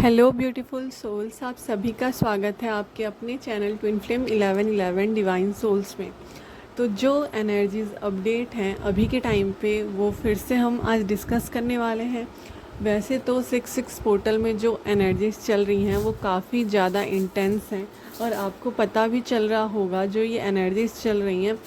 Hello beautiful souls, आप सभी का स्वागत है आपके अपने channel twin flame 1111 divine souls में। तो जो एनर्जीज़ अपडेट हैं अभी के टाइम पे वो फिर से हम आज डिस्कस करने वाले हैं। वैसे तो 6-6 पोर्टल में जो एनर्जीज़ चल रही हैं वो काफ़ी ज़्यादा इंटेंस हैं और आपको पता भी चल रहा होगा जो ये एनर्जीज़ चल रही हैं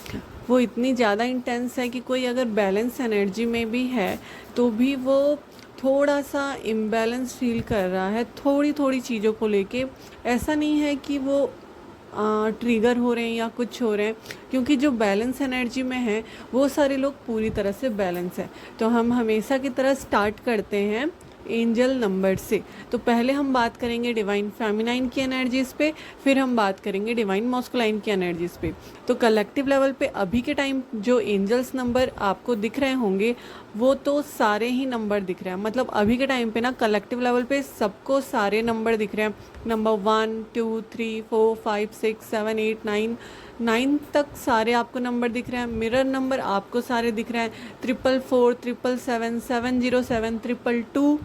वो इतनी ज़्यादा इंटेंस है कि कोई अगर बैलेंस एनर्जी में भी है तो भी वो थोड़ा सा इम्बैलेंस फील कर रहा है थोड़ी थोड़ी चीज़ों को लेके। ऐसा नहीं है कि वो ट्रिगर हो रहे हैं या कुछ हो रहे हैं, क्योंकि जो बैलेंस एनर्जी में है वो सारे लोग पूरी तरह से बैलेंस है। तो हम हमेशा की तरह स्टार्ट करते हैं एंजल नंबर से। तो पहले हम बात करेंगे डिवाइन फेमिनाइन की एनर्जीज़ पे, फिर हम बात करेंगे डिवाइन मॉस्कुलाइन की एनर्जीज़ पे। तो कलेक्टिव लेवल पे अभी के टाइम जो एंजल्स नंबर आपको दिख रहे होंगे वो तो सारे ही नंबर दिख रहे हैं। मतलब अभी के टाइम पे ना कलेक्टिव लेवल पे सबको सारे नंबर दिख रहे हैं। नंबर 1 2 3 4 5 6 7 8 9 तक सारे आपको नंबर दिख रहे हैं। मिरर नंबर आपको सारे दिख रहे हैं। 444 777 707 222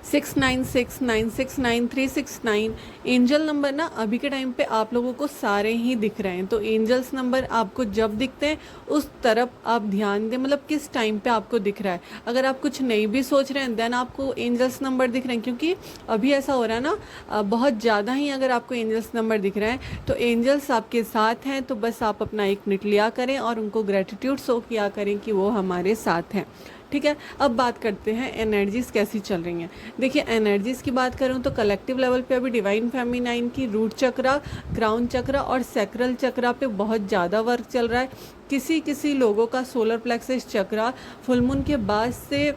696 969 369। एंजल नंबर ना अभी के टाइम पे आप लोगों को सारे ही दिख रहे हैं। तो एंजल्स नंबर आपको जब दिखते हैं उस तरफ आप ध्यान दें, मतलब किस टाइम पे आपको दिख रहा है। अगर आप कुछ नहीं भी सोच रहे हैं देन आपको एंजल्स नंबर दिख रहे हैं, क्योंकि अभी ऐसा हो रहा है ना बहुत ज़्यादा ही अगर आपको एंजल्स नंबर दिख रहे हैं तो एंजल्स आपके साथ हैं। तो बस आप अपना एक मिनट लिया करें और उनको ग्रेटिट्यूड शो किया करें कि वो हमारे साथ हैं। ठीक है, अब बात करते हैं एनर्जीज़ कैसी चल रही हैं। देखिए एनर्जीज़ की बात करूं तो कलेक्टिव लेवल पे अभी डिवाइन फेमिनाइन की रूट चक्रा, क्राउन चक्रा और सैक्रल चक्रा पे बहुत ज़्यादा वर्क चल रहा है। किसी किसी लोगों का सोलर प्लेक्सस चक्रा फुल मून के बाद से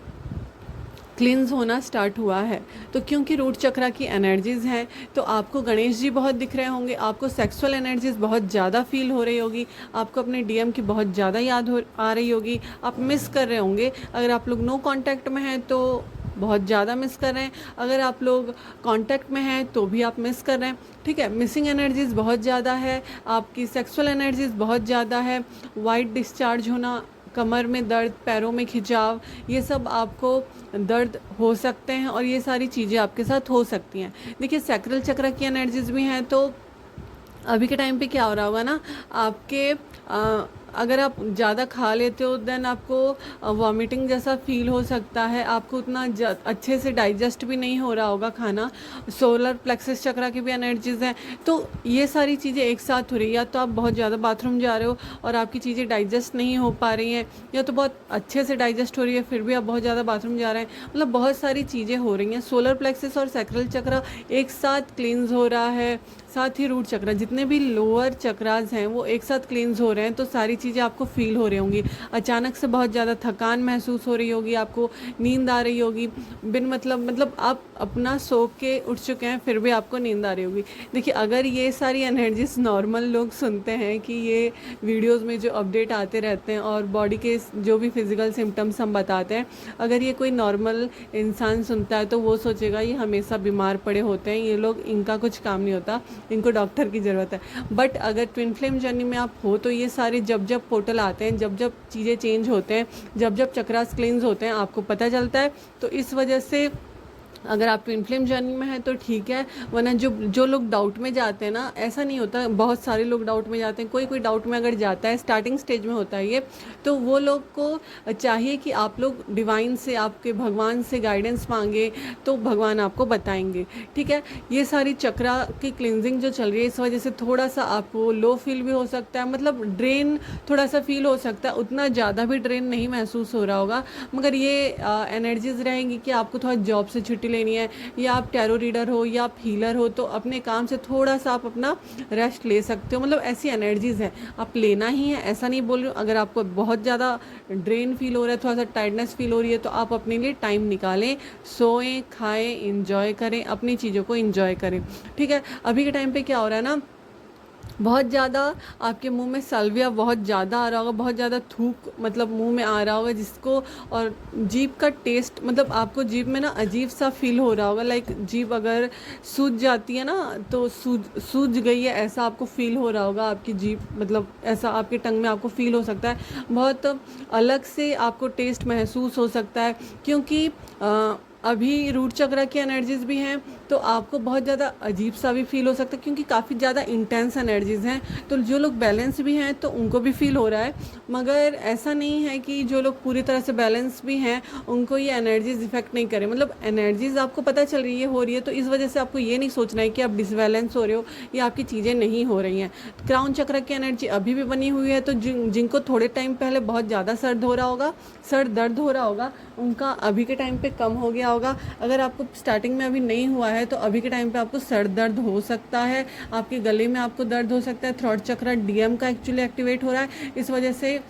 क्लींस होना स्टार्ट हुआ है। तो क्योंकि रूट चक्रा की एनर्जीज़ हैं तो आपको गणेश जी बहुत दिख रहे होंगे, आपको सेक्सुअल एनर्जीज़ बहुत ज़्यादा फील हो रही होगी, आपको अपने डीएम की बहुत ज़्यादा याद हो आ रही होगी, आप मिस कर रहे होंगे। अगर आप लोग नो कांटेक्ट में हैं तो बहुत ज़्यादा मिस कर रहे हैं, अगर आप लोग कांटेक्ट में हैं तो भी आप मिस कर रहे हैं। ठीक है, मिसिंग एनर्जीज़ बहुत ज़्यादा है, आपकी सेक्सुअल एनर्जीज़ बहुत ज़्यादा है, वाइट डिस्चार्ज होना, कमर में दर्द, पैरों में खिंचाव, ये सब आपको दर्द हो सकते हैं और ये सारी चीज़ें आपके साथ हो सकती हैं। देखिए सैक्रल चक्र की एनर्जीज़ भी हैं। तो अभी के टाइम पे क्या हो रहा होगा ना, आपके अगर आप ज़्यादा खा लेते हो देन आपको वॉमिटिंग जैसा फील हो सकता है, आपको उतना अच्छे से डाइजेस्ट भी नहीं हो रहा होगा खाना। सोलर प्लेक्सस चक्रा की भी एनर्जीज़ हैं। तो ये सारी चीज़ें एक साथ हो रही है, या तो आप बहुत ज़्यादा बाथरूम जा रहे हो और आपकी चीज़ें डाइजेस्ट नहीं हो पा रही हैं, या तो बहुत अच्छे से डाइजेस्ट हो रही है फिर भी आप बहुत ज़्यादा बाथरूम जा रहे हैं। मतलब बहुत सारी चीज़ें हो रही हैं। सोलर प्लेक्सस और सैक्रल चक्रा एक साथ क्लींस हो रहा है, साथ ही रूट चक्रा, जितने भी लोअर चक्रास हैं वो एक साथ क्लींस हो रहे हैं। तो सारी चीज़ें आपको फील हो रही होंगी। अचानक से बहुत ज़्यादा थकान महसूस हो रही होगी, आपको नींद आ रही होगी बिन मतलब आप अपना सो के उठ चुके हैं फिर भी आपको नींद आ रही होगी। देखिए अगर ये सारी एनर्जीज नॉर्मल लोग सुनते हैं कि ये वीडियोस में जो अपडेट आते रहते हैं और बॉडी के जो भी फिज़िकल सिम्टम्स हम बताते हैं, अगर ये कोई नॉर्मल इंसान सुनता है तो वो सोचेगा ये हमेशा बीमार पड़े होते हैं, ये लोग, इनका कुछ काम नहीं होता, इनको डॉक्टर की ज़रूरत है। बट अगर ट्विन फ्लेम जर्नी में आप हो तो ये सारे जब जब पोर्टल आते हैं, जब जब चीज़ें चेंज होते हैं, जब जब चक्रास क्लींस होते हैं, आपको पता चलता है। तो इस वजह से अगर आप ट्विन फ्लेम जर्नी में हैं तो ठीक है, वरना जो जो लोग डाउट में जाते हैं ना, ऐसा नहीं होता, बहुत सारे लोग डाउट में जाते हैं, कोई कोई डाउट में अगर जाता है, स्टार्टिंग स्टेज में होता है ये, तो वो लोग को चाहिए कि आप लोग डिवाइन से, आपके भगवान से गाइडेंस मांगे तो भगवान आपको बताएंगे। ठीक है, ये सारी चक्रा की क्लिनजिंग जो चल रही है इस वजह से थोड़ा सा आपको लो फील भी हो सकता है, मतलब ड्रेन थोड़ा सा फील हो सकता है, उतना ज़्यादा भी ड्रेन नहीं महसूस हो रहा होगा। मगर ये एनर्जीज रहेंगी कि आपको थोड़ा जॉब से छुट्टी लेनी है, या आप टैरो रीडर हो या आप हीलर हो तो अपने काम से थोड़ा सा आप अपना रेस्ट ले सकते हो। मतलब ऐसी एनर्जीज़ है, आप लेना ही है, ऐसा नहीं बोल रही हूँ। अगर आपको बहुत ज़्यादा ड्रेन फील हो रहा है, थोड़ा सा टायर्डनेस फील हो रही है, तो आप अपने लिए टाइम निकालें, सोएं, खाएं, इंजॉय करें, अपनी चीज़ों को इंजॉय करें। ठीक है, अभी के टाइम पे क्या हो रहा है ना, बहुत ज़्यादा आपके मुंह में सल्विया बहुत ज़्यादा आ रहा होगा, बहुत ज़्यादा थूक मतलब मुंह में आ रहा होगा जिसको, और जीभ का टेस्ट, मतलब आपको जीभ में ना अजीब सा फील हो रहा होगा, लाइक जीभ अगर सूज जाती है ना तो सूज गई है ऐसा आपको फील हो रहा होगा। आपकी जीभ मतलब ऐसा आपके टंग में आपको फील हो सकता है, बहुत अलग से आपको टेस्ट महसूस हो सकता है, क्योंकि अभी रूट चक्र की एनर्जीज़ भी हैं, तो आपको बहुत ज़्यादा अजीब सा भी फील हो सकता है क्योंकि काफ़ी ज़्यादा इंटेंस एनर्जीज़ हैं। तो जो लोग बैलेंस भी हैं तो उनको भी फील हो रहा है, मगर ऐसा नहीं है कि जो लोग पूरी तरह से बैलेंस भी हैं उनको ये एनर्जीज़ इफ़ेक्ट नहीं करें। मतलब एनर्जीज़ आपको पता चल रही है हो रही है, तो इस वजह से आपको ये नहीं सोचना है कि आप डिसबैलेंस हो रहे हो या आपकी चीज़ें नहीं हो रही हैं। क्राउन चक्र की एनर्जी अभी भी बनी हुई है, तो जिनको थोड़े टाइम पहले बहुत ज़्यादा सर दर्द हो रहा होगा, उनका अभी के टाइम पे कम हो गया होगा। अगर आपको स्टार्टिंग में अभी नहीं हुआ है तो अभी के टाइम पे आपको सर दर्द हो सकता है, आपके गले में आपको दर्द हो सकता है। थ्रोट चक्र डीएम का एक्चुअली एक्टिवेट हो रहा है, इस वजह से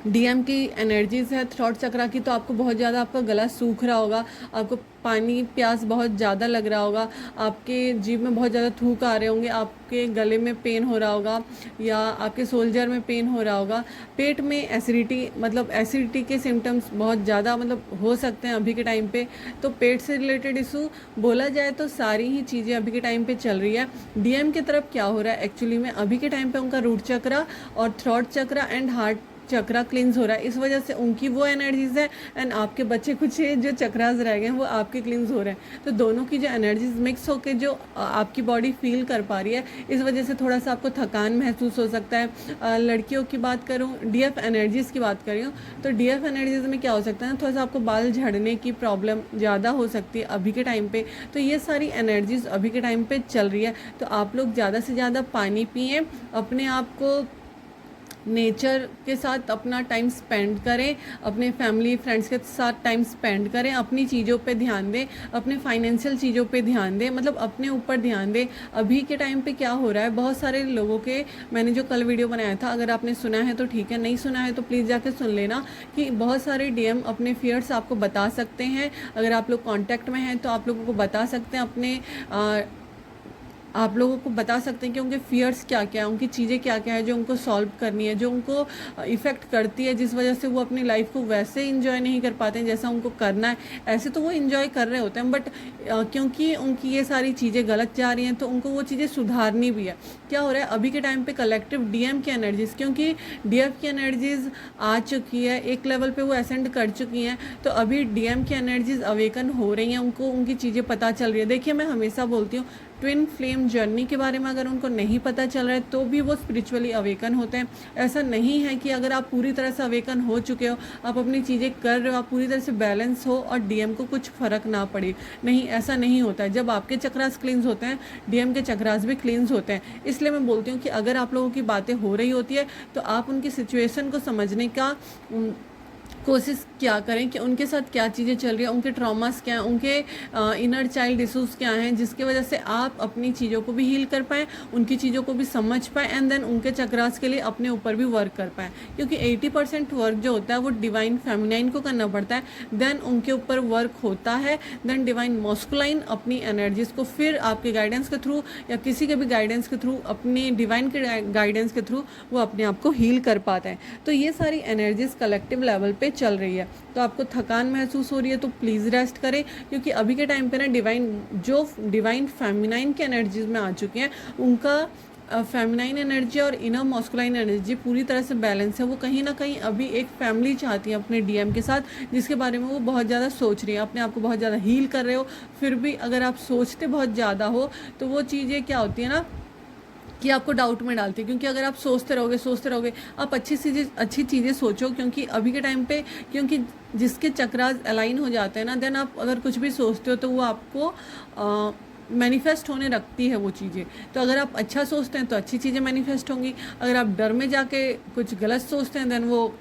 डीएम की एनर्जीज़ है थ्रोट चक्रा की, तो आपको बहुत ज़्यादा आपका गला सूख रहा होगा, आपको पानी प्यास बहुत ज़्यादा लग रहा होगा, आपके जीभ में बहुत ज़्यादा थूक आ रहे होंगे, आपके गले में पेन हो रहा होगा या आपके सोल्जर में पेन हो रहा होगा। पेट में एसिडिटी के सिम्टम्स बहुत ज़्यादा हो सकते हैं अभी के टाइम पे। तो पेट से रिलेटेड इशू बोला जाए तो सारी ही चीज़ें अभी के टाइम पे चल रही है। डीएम की तरफ क्या हो रहा है एक्चुअली में, अभी के टाइम पे उनका रूट चक्रा और थ्रोट चक्रा एंड हार्ट चक्रा क्लींस हो रहा है, इस वजह से उनकी वो एनर्जीज़ है एंड आपके बच्चे कुछ जो चक्रास रह गए हैं वो आपके क्लींस हो रहे हैं। तो दोनों की जो एनर्जीज मिक्स होकर जो आपकी बॉडी फील कर पा रही है, इस वजह से थोड़ा सा आपको थकान महसूस हो सकता है। लड़कियों की बात करूँ, डीएफ एनर्जीज़ की बात कर रही हूँ, तो डीएफ एनर्जीज़ में क्या हो सकता है ना, थोड़ा सा आपको बाल झड़ने की प्रॉब्लम ज़्यादा हो सकती है अभी के टाइम पे। तो ये सारी एनर्जीज़ अभी के टाइम पे चल रही है, तो आप लोग ज़्यादा से ज़्यादा पानी पिएं, अपने आप को नेचर के साथ अपना टाइम स्पेंड करें, अपने फैमिली फ्रेंड्स के साथ टाइम स्पेंड करें, अपनी चीज़ों पे ध्यान दें, अपने फाइनेंशियल चीज़ों पे ध्यान दें, अपने ऊपर ध्यान दें। अभी के टाइम पे क्या हो रहा है, बहुत सारे लोगों के, मैंने जो कल वीडियो बनाया था, अगर आपने सुना है तो ठीक है, नहीं सुना है तो प्लीज़ जाके सुन लेना, कि बहुत सारे डीएम अपने फियर्स आपको बता सकते हैं। अगर आप लोग कॉन्टैक्ट में हैं तो आप लोगों को बता सकते हैं आप लोगों को बता सकते हैं कि उनके फियर्स क्या क्या है, उनकी चीज़ें क्या क्या है जो उनको सॉल्व करनी है, जो उनको इफ़ेक्ट करती है, जिस वजह से वो अपनी लाइफ को वैसे इंजॉय नहीं कर पाते हैं जैसा उनको करना है। ऐसे तो वो इंजॉय कर रहे होते हैं, बट क्योंकि उनकी ये सारी चीज़ें गलत जा रही हैं तो उनको वो चीज़ें सुधारनी भी है। क्या हो रहा है अभी के टाइम पे कलेक्टिव डीएम की एनर्जीज़, क्योंकि डीएफ की एनर्जीज़ आ चुकी है, एक लेवल पे वो असेंड कर चुकी हैं, तो अभी डीएम की एनर्जीज़ अवेकन हो रही हैं, उनको उनकी चीज़ें पता चल रही है। देखिए, मैं हमेशा बोलती हूँ, ट्विन फ्लेम जर्नी के बारे में अगर उनको नहीं पता चल रहा है तो भी वो स्पिरिचुअली अवेकन होते हैं। ऐसा नहीं है कि अगर आप पूरी तरह से अवेकन हो चुके हो, आप अपनी चीज़ें कर रहे हो, आप पूरी तरह से बैलेंस हो और डीएम को कुछ फ़र्क ना पड़े, नहीं, ऐसा नहीं होता है। जब आपके चक्रास क्लींस होते हैं, डीएम के चक्रास भी क्लींस होते हैं। इसलिए मैं बोलती हूँ कि अगर आप लोगों की बातें हो रही होती है तो आप उनकी सिचुएशन को समझने का कोशिश क्या करें कि उनके साथ क्या चीज़ें चल रही हैं, उनके ट्रॉमास क्या हैं, उनके इनर चाइल्ड इशूज़ क्या हैं, जिसकी वजह से आप अपनी चीज़ों को भी हील कर पाएँ, उनकी चीज़ों को भी समझ पाएँ एंड देन उनके चक्रास के लिए अपने ऊपर भी वर्क कर पाएँ। क्योंकि 80% वर्क जो होता है वो डिवाइन फेमिनाइन को करना पड़ता है, देन उनके ऊपर वर्क होता है, देन डिवाइन मॉस्कुलाइन अपनी एनर्जीज़ को फिर आपके गाइडेंस के थ्रू या किसी के भी गाइडेंस के थ्रू, अपने डिवाइन के गाइडेंस के थ्रू वो अपने आप को हील कर पाते हैं। तो ये सारी एनर्जीज़ कलेक्टिव लेवल पे चल रही है। तो आपको थकान महसूस हो रही है तो प्लीज़ रेस्ट करें, क्योंकि अभी के टाइम पे ना डिवाइन फेमिनाइन की एनर्जीज में आ चुके हैं, उनका फेमिनाइन एनर्जी और इनर मॉस्कुलाइन एनर्जी पूरी तरह से बैलेंस है। वो कहीं ना कहीं अभी एक फैमिली चाहती है अपने डीएम के साथ, जिसके बारे में वो बहुत ज़्यादा सोच रही है, अपने आप को बहुत ज़्यादा हील कर रहे हो। फिर भी अगर आप सोचते बहुत ज़्यादा हो तो वो चीज़ें क्या होती है ना कि आपको डाउट में डालती है। क्योंकि अगर आप सोचते रहोगे, आप अच्छी चीज़ें सोचो, क्योंकि अभी के टाइम पे, क्योंकि जिसके चक्रास अलाइन हो जाते हैं ना, देन आप अगर कुछ भी सोचते हो तो वो आपको मैनिफेस्ट होने रखती है वो चीज़ें। तो अगर आप अच्छा सोचते हैं तो अच्छी चीज़ें मैनिफेस्ट होंगी, अगर आप डर में जाके कुछ गलत सोचते हैं देन वो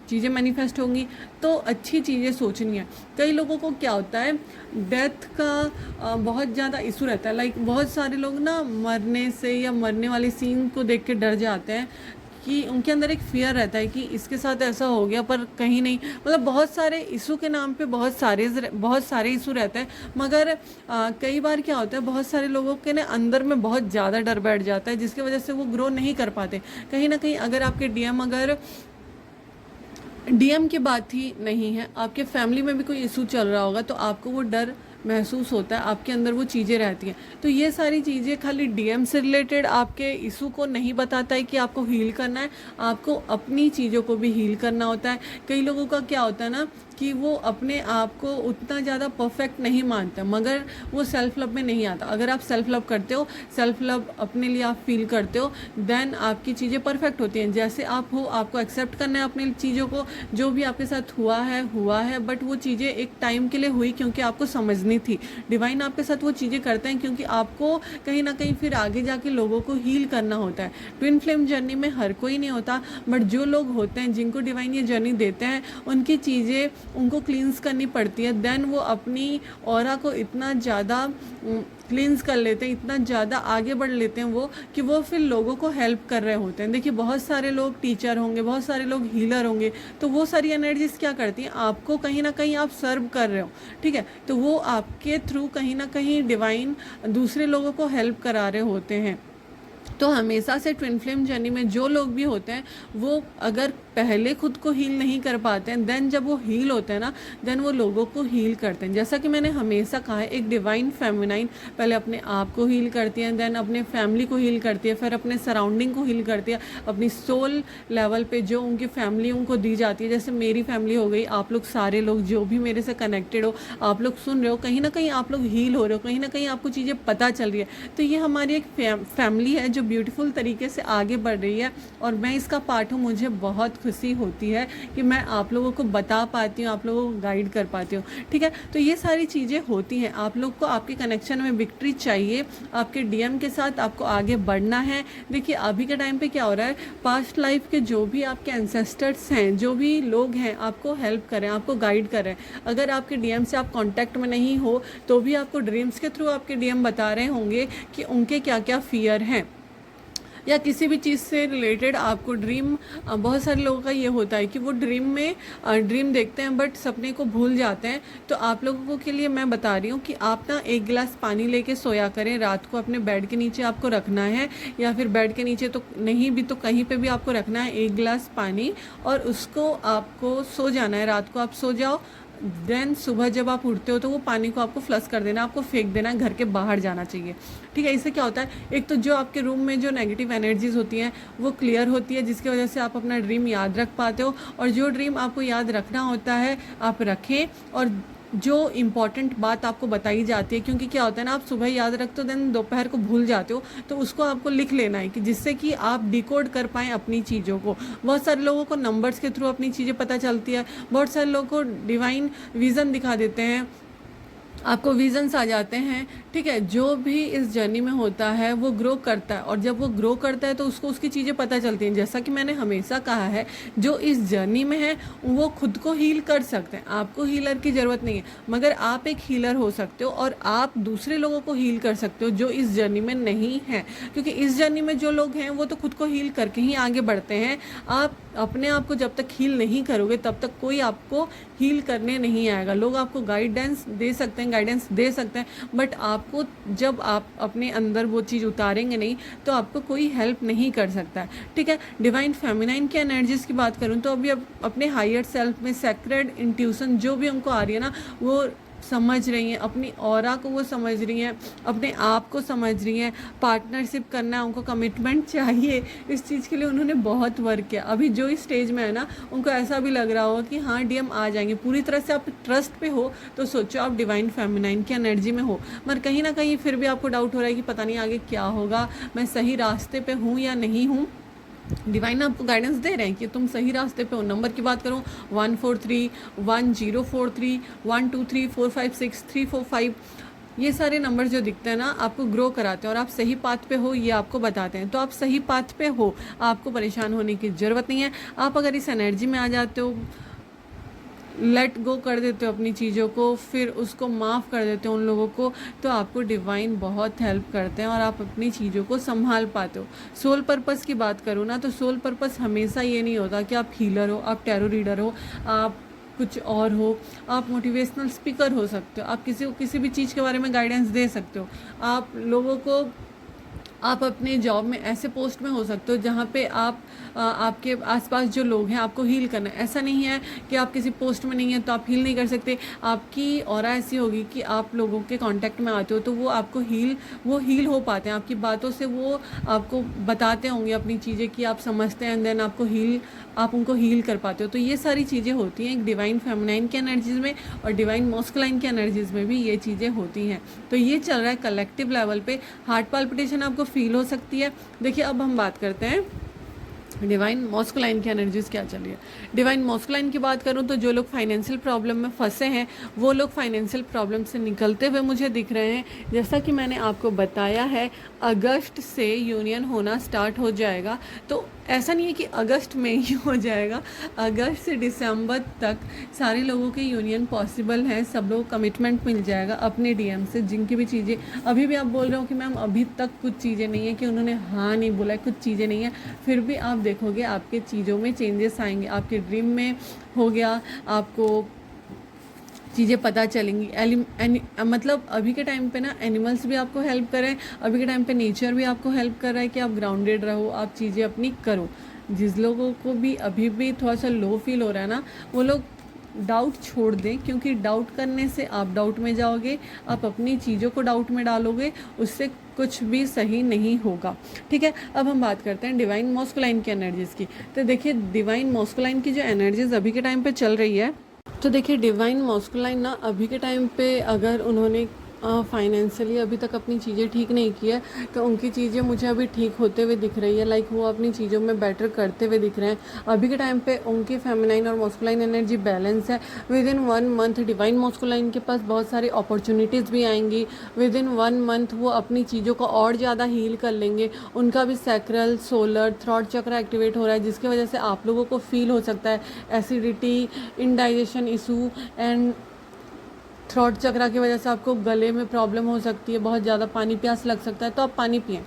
चीज़ें मैनिफेस्ट होंगी। तो अच्छी चीज़ें सोचनी है। कई लोगों को क्या होता है, डेथ का बहुत ज़्यादा इशू रहता है, लाइक बहुत सारे लोग ना मरने से या मरने वाले सीन को देख के डर जाते हैं, कि उनके अंदर एक फियर रहता है कि इसके साथ ऐसा हो गया पर कहीं नहीं, बहुत सारे इशू के नाम पे बहुत सारे इशू रहते हैं। मगर कई बार क्या होता है, बहुत सारे लोगों के ना अंदर में बहुत ज़्यादा डर बैठ जाता है, जिसकी वजह से वो ग्रो नहीं कर पाते। कहीं ना कहीं अगर आपके डीएम की बात ही नहीं है, आपके फैमिली में भी कोई इशू चल रहा होगा तो आपको वो डर महसूस होता है, आपके अंदर वो चीज़ें रहती हैं। तो ये सारी चीज़ें खाली डीएम से रिलेटेड आपके इशू को नहीं बताता है कि आपको हील करना है, आपको अपनी चीज़ों को भी हील करना होता है। कई लोगों का क्या होता है ना कि वो अपने आप को उतना ज़्यादा परफेक्ट नहीं मानता, मगर वो सेल्फ लव में नहीं आता। अगर आप सेल्फ लव करते हो, सेल्फ लव अपने लिए आप फील करते हो, देन आपकी चीज़ें परफेक्ट होती हैं। जैसे आप हो, आपको एक्सेप्ट करना है अपनी चीज़ों को, जो भी आपके साथ हुआ है, बट वो चीज़ें एक टाइम के लिए हुई क्योंकि आपको समझनी थी। डिवाइन आपके साथ वो चीज़ें करते हैं क्योंकि आपको कहीं ना कहीं फिर आगे जाके लोगों को हील करना होता है। ट्विन फ्लेम जर्नी में हर कोई नहीं होता, बट जो लोग होते हैं जिनको डिवाइन ये जर्नी देते हैं, उनकी चीज़ें उनको क्लींस करनी पड़ती है। देन वो अपनी ऑरा को इतना ज़्यादा क्लींस कर लेते हैं, इतना ज़्यादा आगे बढ़ लेते हैं वो, कि वो फिर लोगों को हेल्प कर रहे होते हैं। देखिए बहुत सारे लोग टीचर होंगे, बहुत सारे लोग हीलर होंगे, तो वो सारी एनर्जीज क्या करती हैं, आपको कहीं ना कहीं आप सर्व कर रहे हो, ठीक है, तो वो आपके थ्रू कहीं ना कहीं डिवाइन दूसरे लोगों को हेल्प करा रहे होते हैं। तो हमेशा से ट्विन फ्लेम जर्नी में जो लोग भी होते हैं, वो अगर पहले खुद को हील नहीं कर पाते हैं, देन जब वो हील होते हैं ना, देन वो लोगों को हील करते हैं। जैसा कि मैंने हमेशा कहा है, एक डिवाइन फेमिनाइन पहले अपने आप को हील करती है, देन अपने फैमिली को हील करती है, फिर अपने सराउंडिंग को हील करती है, अपनी सोल लेवल पे जो उनकी फैमिली उनको दी जाती है। जैसे मेरी फैमिली हो गई, आप लोग सारे लोग जो भी मेरे से कनेक्टेड हो, आप लोग सुन रहे हो, कहीं ना कहीं आप लोग हील हो रहे हो, कहीं ना कहीं आपको चीज़ें पता चल रही है। तो ये हमारी एक फैमिली है जो ब्यूटीफुल तरीके से आगे बढ़ रही है, और मैं इसका पार्ट हूँ। मुझे बहुत खुशी होती है कि मैं आप लोगों को बता पाती हूँ, आप लोगों को गाइड कर पाती हूँ, ठीक है। तो ये सारी चीज़ें होती हैं। आप लोग को आपके कनेक्शन में विक्ट्री चाहिए, आपके डीएम के साथ आपको आगे बढ़ना है। देखिए अभी के टाइम पे क्या हो रहा है, पास्ट लाइफ के जो भी आपके एंसेस्टर्स हैं, जो भी लोग हैं, आपको हेल्प करें, आपको गाइड करें। अगर आपके डीएम से आप कांटेक्ट में नहीं हो, तो भी आपको ड्रीम्स के थ्रू आपके डीएम बता रहे होंगे कि उनके क्या क्या फियर हैं, या किसी भी चीज़ से रिलेटेड आपको ड्रीम। बहुत सारे लोगों का ये होता है कि वो ड्रीम में ड्रीम देखते हैं बट सपने को भूल जाते हैं। तो आप लोगों के लिए मैं बता रही हूँ कि आप ना एक गिलास पानी लेके सोया करें। रात को अपने बेड के नीचे आपको रखना है, या फिर बेड के नीचे तो नहीं भी तो कहीं पे भी आपको रखना है एक गिलास पानी, और उसको आपको सो जाना है। रात को आप सो जाओ, देन सुबह जब आप उठते हो तो वो पानी को आपको फ्लश कर देना, आपको फेंक देना है, घर के बाहर जाना चाहिए, ठीक है। इससे क्या होता है, एक तो जो आपके रूम में जो नेगेटिव एनर्जीज होती हैं वो क्लियर होती है, जिसकी वजह से आप अपना ड्रीम याद रख पाते हो। और जो ड्रीम आपको याद रखना होता है आप रखें, और जो इम्पॉर्टेंट बात आपको बताई जाती है, क्योंकि क्या होता है ना, आप सुबह याद रखते हो देन दोपहर को भूल जाते हो, तो उसको आपको लिख लेना है कि जिससे कि आप डिकोड कर पाएँ अपनी चीज़ों को। बहुत सारे लोगों को नंबर्स के थ्रू अपनी चीज़ें पता चलती है, बहुत सारे लोगों को डिवाइन विज़न दिखा देते हैं, आपको विजन्स आ जाते हैं, ठीक है। जो भी इस जर्नी में होता है वो ग्रो करता है, और जब वो ग्रो करता है तो उसको उसकी चीज़ें पता चलती हैं। जैसा कि मैंने हमेशा कहा है, जो इस जर्नी में है वो खुद को हील कर सकते हैं, आपको हीलर की ज़रूरत नहीं है, मगर आप एक हीलर हो सकते हो और आप दूसरे लोगों को हील कर सकते हो जो इस जर्नी में नहीं है। क्योंकि इस जर्नी में जो लोग हैं वो तो खुद को हील करके ही आगे बढ़ते हैं। आप अपने आप को जब तक हील नहीं करोगे तब तक कोई आपको हील करने नहीं आएगा। लोग आपको गाइडेंस दे सकते हैं, बट आपको जब आप अपने अंदर वो चीज़ उतारेंगे नहीं तो आपको कोई हेल्प नहीं कर सकता है, ठीक है। डिवाइन फेमिनाइन की एनर्जीज की बात करूँ तो अभी अब अपने हायर सेल्फ में सेक्रेड इंट्यूशन जो भी उनको आ रही है ना, वो समझ रही हैं, अपनी ऑरा को वो समझ रही हैं, अपने आप को समझ रही हैं। पार्टनरशिप करना है, उनको कमिटमेंट चाहिए, इस चीज़ के लिए उन्होंने बहुत वर्क किया। अभी जो इस स्टेज में है ना, उनको ऐसा भी लग रहा होगा कि हाँ डीएम आ जाएंगे। पूरी तरह से आप ट्रस्ट पे हो तो सोचो आप डिवाइन फेमिनाइन की एनर्जी में हो, मगर कहीं ना कहीं फिर भी आपको डाउट हो रहा है कि पता नहीं आगे क्या होगा, मैं सही रास्ते पे हूँ या नहीं हूँ। डिवाइन आपको गाइडेंस दे रहे हैं कि तुम सही रास्ते पे हो। नंबर की बात करूँ 1431043123 123456345, ये सारे नंबर जो दिखते हैं ना आपको ग्रो कराते हैं और आप सही पाथ पे हो ये आपको बताते हैं। तो आप सही पाथ पे हो, आपको परेशान होने की ज़रूरत नहीं है। आप अगर इस एनर्जी में आ जाते हो, लेट गो कर देते हो अपनी चीज़ों को, फिर उसको माफ़ कर देते हो उन लोगों को, तो आपको डिवाइन बहुत हेल्प करते हैं और आप अपनी चीज़ों को संभाल पाते हो। सोल पर्पस की बात करूँ ना, तो सोल पर्पस हमेशा ये नहीं होता कि आप हीलर हो, आप टैरो रीडर हो, आप कुछ और हो, आप मोटिवेशनल स्पीकर हो सकते हो, आप किसी को किसी भी चीज़ के बारे में गाइडेंस दे सकते हो। आप लोगों को, आप अपने जॉब में ऐसे पोस्ट में हो सकते हो जहाँ पे आप आपके आसपास जो लोग हैं आपको हील करना है। ऐसा नहीं है कि आप किसी पोस्ट में नहीं है तो आप हील नहीं कर सकते। आपकी ऑरा ऐसी होगी कि आप लोगों के कांटेक्ट में आते हो तो वो आपको वो हील हो पाते हैं आपकी बातों से। वो आपको बताते होंगे अपनी चीज़ें कि आप समझते हैं, एंड देन आप उनको हील कर पाते हो। तो ये सारी चीज़ें होती हैं एक डिवाइन फेमिनाइन की एनर्जीज़ में, और डिवाइन मॉस्कुलाइन की एनर्जीज़ में भी ये चीज़ें होती हैं। तो ये चल रहा है कलेक्टिव लेवल पे। हार्ट पाल्पिटेशन आपको फील हो सकती है। देखिए अब हम बात करते हैं डिवाइन मॉस्कुलाइन की एनर्जीज क्या चल रही है। डिवाइन मॉस्कुलाइन की बात करूं तो जो लोग फाइनेंशियल प्रॉब्लम में फंसे हैं वो लोग फाइनेंशियल प्रॉब्लम से निकलते हुए मुझे दिख रहे हैं। जैसा कि मैंने आपको बताया है, अगस्त से यूनियन होना स्टार्ट हो जाएगा। तो ऐसा नहीं है कि अगस्त में ही हो जाएगा, अगस्त से दिसंबर तक सारे लोगों के यूनियन पॉसिबल है। सब लोग कमिटमेंट मिल जाएगा अपने डीएम से। जिनकी भी चीज़ें अभी भी आप बोल रहे हो कि मैम अभी तक कुछ चीज़ें नहीं है, कि उन्होंने हाँ नहीं बोला है, कुछ चीज़ें नहीं है, फिर भी आप देखोगे आपके चीज़ों में चेंजेस आएंगे। आपके ड्रीम में हो गया, आपको चीज़ें पता चलेंगी। मतलब अभी के टाइम पे ना एनिमल्स भी आपको हेल्प कर रहे हैं, अभी के टाइम पे नेचर भी आपको हेल्प कर रहा है कि आप ग्राउंडेड रहो, आप चीज़ें अपनी करो। जिस लोगों को भी अभी भी थोड़ा सा लो फील हो रहा है ना, वो लोग डाउट छोड़ दें, क्योंकि डाउट करने से आप डाउट में जाओगे, आप अपनी चीज़ों को डाउट में डालोगे, उससे कुछ भी सही नहीं होगा। ठीक है, अब हम बात करते हैं डिवाइन मॉस्कुलाइन की एनर्जीज़ की। तो देखिए डिवाइन मॉस्कुलाइन की जो एनर्जीज़ अभी के टाइम पे चल रही है, तो देखिए डिवाइन मॉस्कुलाइन ना अभी के टाइम पे अगर उन्होंने फाइनेंशियली अभी तक अपनी चीज़ें ठीक नहीं की है तो उनकी चीज़ें मुझे अभी ठीक होते हुए दिख रही है। लाइक वो अपनी चीज़ों में बेटर करते हुए दिख रहे हैं। अभी के टाइम पे उनकी फेमिनाइन और मॉस्कुलाइन एनर्जी बैलेंस है। विद इन 1 मंथ डिवाइन मॉस्कुलाइन के पास बहुत सारी अपॉर्चुनिटीज़ भी आएंगी। विद इन 1 मंथ वो अपनी चीज़ों को और ज़्यादा हील कर लेंगे। उनका भी सैक्रल, सोलर, थ्रॉट चक्र एक्टिवेट हो रहा है, जिसकी वजह से आप लोगों को फील हो सकता है acidity, indigestion issue and throat chakra की वजह से आपको गले में प्रॉब्लम हो सकती है, बहुत ज़्यादा पानी प्यास लग सकता है, तो आप पानी पिएं।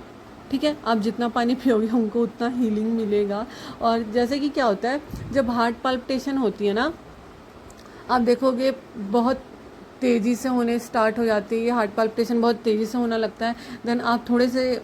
ठीक है, आप जितना पानी पियोगे हमको उतना हीलिंग मिलेगा। और जैसे कि क्या होता है जब हार्ट पल्पिटेशन होती है ना, आप देखोगे बहुत तेज़ी से होने स्टार्ट हो जाती है। ये हार्ट पल्पिटेशन बहुत तेज़ी से होना लगता है। देन आप थोड़े से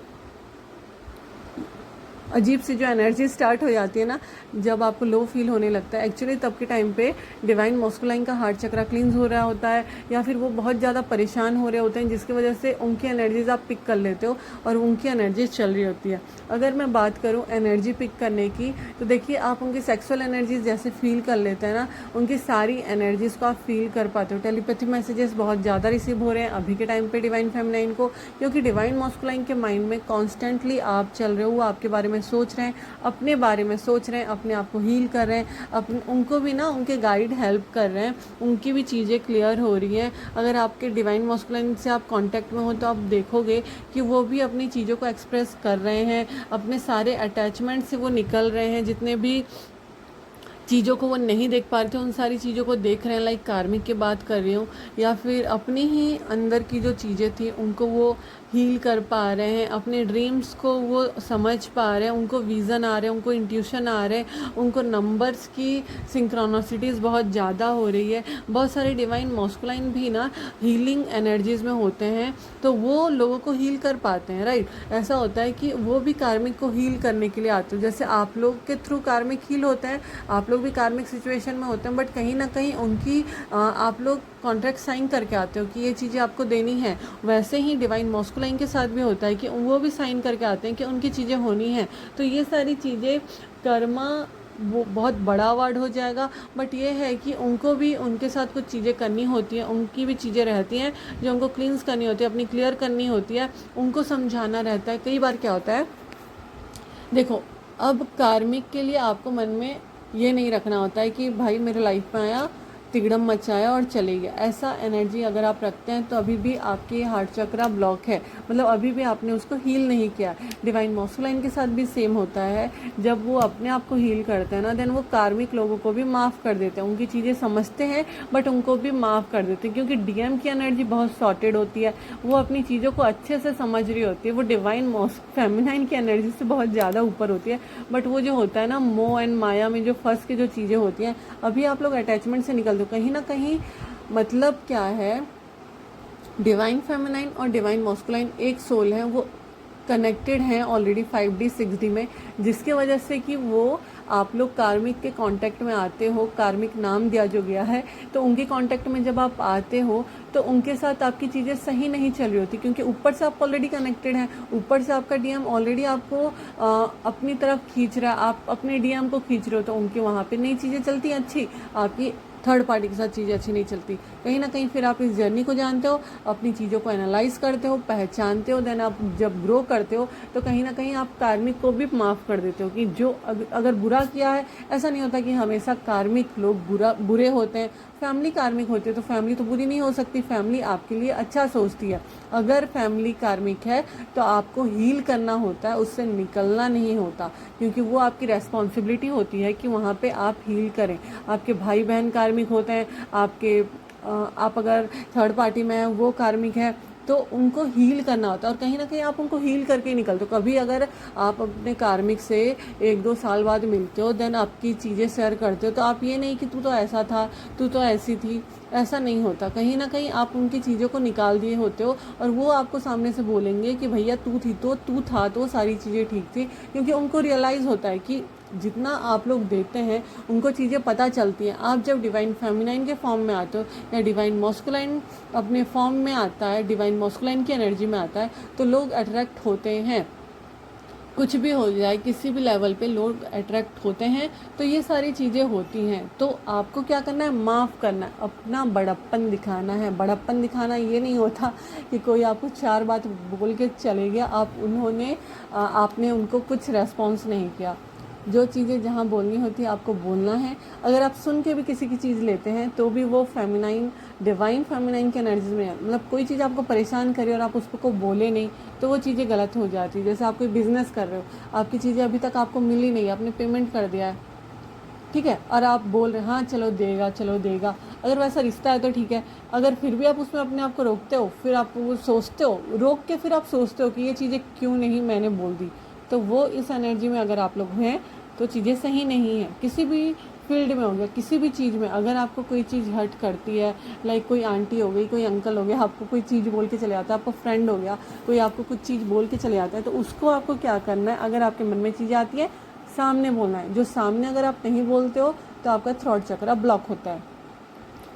अजीब सी जो एनर्जी स्टार्ट हो जाती है ना, जब आपको लो फील होने लगता है, एक्चुअली तब के टाइम पे डिवाइन मॉस्कुलाइन का हार्ट चक्रा क्लींस हो रहा होता है, या फिर वो बहुत ज़्यादा परेशान हो रहे होते हैं, जिसकी वजह से उनकी एनर्जीज आप पिक कर लेते हो और उनकी एनर्जीज चल रही होती है। अगर मैं बात करूँ एनर्जी पिक करने की, तो देखिए आप उनकी सेक्सुअल एनर्जीज जैसे फील कर लेते हैं ना, उनकी सारी एनर्जीज़ को आप फील कर पाते हो। टेलीपैथी मैसेजेस बहुत ज़्यादा रिसीव हो रहे हैं अभी के टाइम पे डिवाइन फेमिनाइन को, क्योंकि डिवाइन मॉस्कुलाइन के माइंड में कॉन्स्टेंटली आप चल रहे हो, वो आपके बारे में सोच रहे हैं, अपने बारे में सोच रहे हैं, अपने आप को हील कर रहे हैं, अपने उनको भी ना उनके गाइड हेल्प कर रहे हैं, उनकी भी चीज़ें क्लियर हो रही हैं। अगर आपके डिवाइन मॉस्कुलाइन से आप कांटेक्ट में हो तो आप देखोगे कि वो भी अपनी चीज़ों को एक्सप्रेस कर रहे हैं, अपने सारे अटैचमेंट से वो निकल रहे हैं, जितने भी चीज़ों को वो नहीं देख पा रहे थे उन सारी चीज़ों को देख रहे हैं। लाइक कार्मिक की बात कर रही हूँ, या फिर अपनी ही अंदर की जो चीज़ें थी उनको वो हील कर पा रहे हैं, अपने ड्रीम्स को वो समझ पा रहे हैं, उनको विज़न आ रहे हैं, उनको इंट्यूशन आ रहे हैं, उनको नंबर्स की सिंक्रोनोसिटीज़ बहुत ज़्यादा हो रही है। बहुत सारे डिवाइन मॉस्कुलाइन भी ना हीलिंग एनर्जीज़ में होते हैं, तो वो लोगों को हील कर पाते हैं। राइट, ऐसा होता है कि वो भी कार्मिक को हील करने के लिए आते हैं। जैसे आप लोग के थ्रू कार्मिक हील होते हैं, आप लोग भी कार्मिक सिचुएशन में होते हैं, बट कहीं ना कहीं उनकी आप लोग कॉन्ट्रैक्ट साइन करके आते हो कि ये चीज़ें आपको देनी है। वैसे ही डिवाइन मॉस्कुलाइन के साथ भी होता है कि वो भी साइन करके आते हैं कि उनकी चीज़ें होनी हैं। तो ये सारी चीज़ें कर्मा वो बहुत बड़ा वर्ड हो जाएगा, बट ये है कि उनको भी उनके साथ कुछ चीज़ें करनी होती हैं, उनकी भी चीज़ें रहती हैं जो उनको क्लींस करनी होती है, अपनी क्लियर करनी होती है, उनको समझाना रहता है। कई बार क्या होता है, देखो अब कार्मिक के लिए आपको मन में ये नहीं रखना होता है कि भाई मेरे लाइफ में आया, तिगड़म मचाया और चले गया। ऐसा एनर्जी अगर आप रखते हैं तो अभी भी आपके हार्ट चक्रा ब्लॉक है, मतलब अभी भी आपने उसको हील नहीं किया। डिवाइन मॉस्कुलाइन के साथ भी सेम होता है, जब वो अपने आप को हील करते हैं ना, देन वो कार्मिक लोगों को भी माफ़ कर देते हैं। उनकी चीज़ें समझते हैं बट उनको भी माफ़ कर देते हैं, क्योंकि डीएम की एनर्जी बहुत सॉर्टेड होती है, वो अपनी चीज़ों को अच्छे से समझ रही होती है। वो डिवाइन फेमिनाइन की एनर्जी से बहुत ज़्यादा ऊपर होती है, बट वो जो होता है ना मोह एंड माया में जो फंस के जो चीज़ें होती हैं, अभी आप लोग अटैचमेंट से निकल दो कहीं ना कहीं। मतलब क्या है, डिवाइन फेमिनाइन और डिवाइन मॉस्कुलाइन एक सोल है, वो कनेक्टेड हैं ऑलरेडी 5D 6D में, जिसके वजह से कि वो आप लोग कार्मिक के कांटेक्ट में आते हो, कार्मिक नाम दिया जो गया है, तो उनके कांटेक्ट में जब आप आते हो तो उनके साथ आपकी चीज़ें सही नहीं चल रही होती, क्योंकि ऊपर से आप ऑलरेडी कनेक्टेड हैं, ऊपर से आपका डीएम ऑलरेडी आपको अपनी तरफ खींच रहा है, आप अपने डीएम को खींच रहे हो, तो उनके वहाँ पे नई चीज़ें चलती हैं अच्छी, आपकी थर्ड पार्टी के साथ चीज़ें अच्छी नहीं चलती। कहीं ना कहीं फिर आप इस जर्नी को जानते हो, अपनी चीज़ों को एनालाइज करते हो, पहचानते हो, देन आप जब ग्रो करते हो तो कहीं ना कहीं आप कार्मिक को भी माफ़ कर देते हो कि जो अगर बुरा किया है, ऐसा नहीं होता कि हमेशा कार्मिक लोग बुरे होते हैं। फैमिली कार्मिक होती है तो फैमिली तो बुरी नहीं हो सकती, फैमिली आपके लिए अच्छा सोचती है। अगर फैमिली कार्मिक है तो आपको हील करना होता है, उससे निकलना नहीं होता, क्योंकि वो आपकी रेस्पॉन्सिबिलिटी होती है कि वहाँ पे आप हील करें। आपके भाई बहन कार्मिक होते हैं, आप अगर थर्ड पार्टी में हैं वो कार्मिक है, तो उनको हील करना होता है, और कहीं ना कहीं आप उनको हील करके ही निकलते हो। कभी अगर आप अपने कार्मिक से 1-2 साल बाद मिलते हो, देन आपकी चीज़ें शेयर करते हो, तो आप ये नहीं कि तू तो ऐसा था, तू तो ऐसी थी, ऐसा नहीं होता। कहीं ना कहीं आप उनकी चीज़ों को निकाल दिए होते हो, और वो आपको सामने से बोलेंगे कि भैया तू थी तो तू था तो सारी चीज़ें ठीक थी, क्योंकि उनको रियलाइज़ होता है कि जितना आप लोग देते हैं उनको चीज़ें पता चलती हैं। आप जब डिवाइन फेमिनाइन के फॉर्म में आते हो या डिवाइन मॉस्कुलाइन अपने फॉर्म में आता है, डिवाइन मॉस्कुलाइन की एनर्जी में आता है, तो लोग अट्रैक्ट होते हैं। कुछ भी हो जाए, किसी भी लेवल पे लोग अट्रैक्ट होते हैं। तो ये सारी चीज़ें होती हैं, तो आपको क्या करना है, माफ़ करना है, अपना बड़प्पन दिखाना है। बड़प्पन दिखाना ये नहीं होता कि कोई आपको 4 बात बोल के चले गया, आपने उनको कुछ रेस्पॉन्स नहीं किया। जो चीज़ें जहाँ बोलनी होती है आपको बोलना है। अगर आप सुन के भी किसी की चीज़ लेते हैं तो भी वो फेमिनाइन, डिवाइन फेमिनाइन की एनर्जीज में है। मतलब कोई चीज़ आपको परेशान करे और आप उसको बोले नहीं, तो वो चीज़ें गलत हो जाती है। जैसे आप कोई बिज़नेस कर रहे हो, आपकी चीज़ें अभी तक आपको मिली नहीं, आपने पेमेंट कर दिया है, ठीक है, और आप बोल रहे हैं हाँ चलो देगा चलो देगा। अगर वैसा रिश्ता है तो ठीक है, अगर फिर भी आप उसमें अपने आप को रोकते हो, फिर आप वो सोचते हो, रोक के फिर आप सोचते हो कि ये चीज़ें क्यों नहीं मैंने बोल दी, तो वो इस एनर्जी में अगर आप लोग हैं तो चीज़ें सही नहीं है। किसी भी फील्ड में हो गया, किसी भी चीज़ में अगर आपको कोई चीज़ हर्ट करती है, लाइक कोई आंटी हो गई, कोई अंकल हो गया, आपको कोई चीज़ बोल के चले जाता है, आपका फ्रेंड हो गया, कोई आपको कुछ चीज़ बोल के चले जाता है, तो उसको आपको क्या करना है, अगर आपके मन में चीज़ें आती है सामने बोलना है। जो सामने अगर आप नहीं बोलते हो तो आपका थ्रोट चक्र ब्लॉक होता है,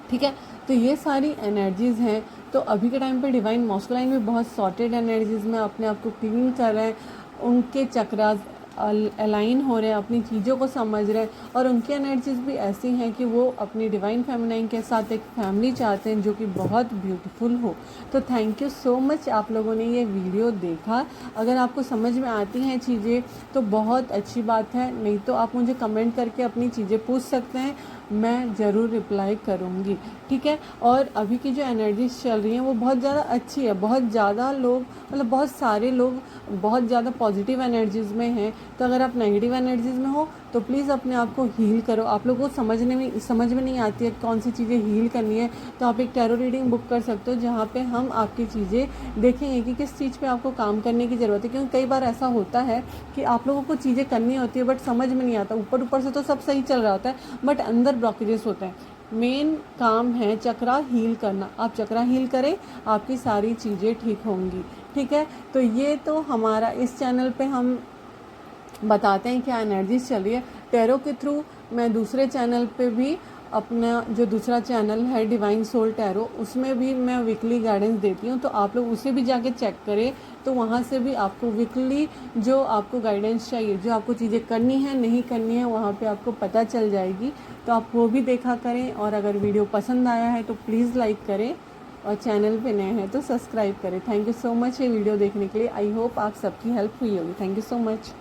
ठीक है। तो ये सारी एनर्जीज़ हैं। तो अभी के टाइम पे डिवाइन मॉस्कुलाइन भी बहुत सॉर्टेड एनर्जीज़ में अपने आप को क्लीन कर रहे हैं, उनके चक्रास अलाइन हो रहे हैं, अपनी चीज़ों को समझ रहे हैं, और उनकी एनर्जीज भी ऐसी हैं कि वो अपनी डिवाइन फेमिनाइन के साथ एक फैमिली चाहते हैं जो कि बहुत ब्यूटीफुल हो। तो थैंक यू सो मच, आप लोगों ने ये वीडियो देखा। अगर आपको समझ में आती हैं चीज़ें तो बहुत अच्छी बात है, नहीं तो आप मुझे कमेंट करके अपनी चीज़ें पूछ सकते हैं, मैं ज़रूर रिप्लाई करूँगी, ठीक है। और अभी की जो एनर्जीज चल रही हैं वो बहुत ज़्यादा अच्छी है, बहुत ज़्यादा लोग, मतलब बहुत सारे लोग बहुत ज़्यादा पॉजिटिव एनर्जीज़ में हैं। तो अगर आप नेगेटिव एनर्जीज़ में हो तो प्लीज़ अपने आप को हील करो। आप लोगों को समझ में नहीं आती है कौन सी चीज़ें हील करनी है, तो आप एक टैरो रीडिंग बुक कर सकते हो, जहाँ पे हम आपकी चीज़ें देखेंगे कि किस चीज़ पे आपको काम करने की ज़रूरत है। क्योंकि कई बार ऐसा होता है कि आप लोगों को चीज़ें करनी होती है बट समझ में नहीं आता, ऊपर ऊपर से तो सब सही चल रहा होता है बट अंदर ब्लॉकेजेस होते हैं। मेन काम है चक्रा हील करना, आप चक्रा हील करें, आपकी सारी चीज़ें ठीक होंगी, ठीक है। तो ये तो हमारा इस चैनल पे हम बताते हैं क्या एनर्जीज चल रही है टैरो के थ्रू। मैं दूसरे चैनल पे भी, अपना जो दूसरा चैनल है डिवाइन सोल टैरो, उसमें भी मैं वीकली गाइडेंस देती हूँ, तो आप लोग उसे भी जाके चेक करें। तो वहाँ से भी आपको वीकली जो आपको गाइडेंस चाहिए, जो आपको चीज़ें करनी है नहीं करनी है, वहाँ पे आपको पता चल जाएगी। तो आप वो भी देखा करें, और अगर वीडियो पसंद आया है तो प्लीज़ लाइक करें, और चैनल पे नए हैं तो सब्सक्राइब करें। थैंक यू सो मच ये वीडियो देखने के लिए। आई होप आप सबकी हेल्प हुई होगी। Thank you so much.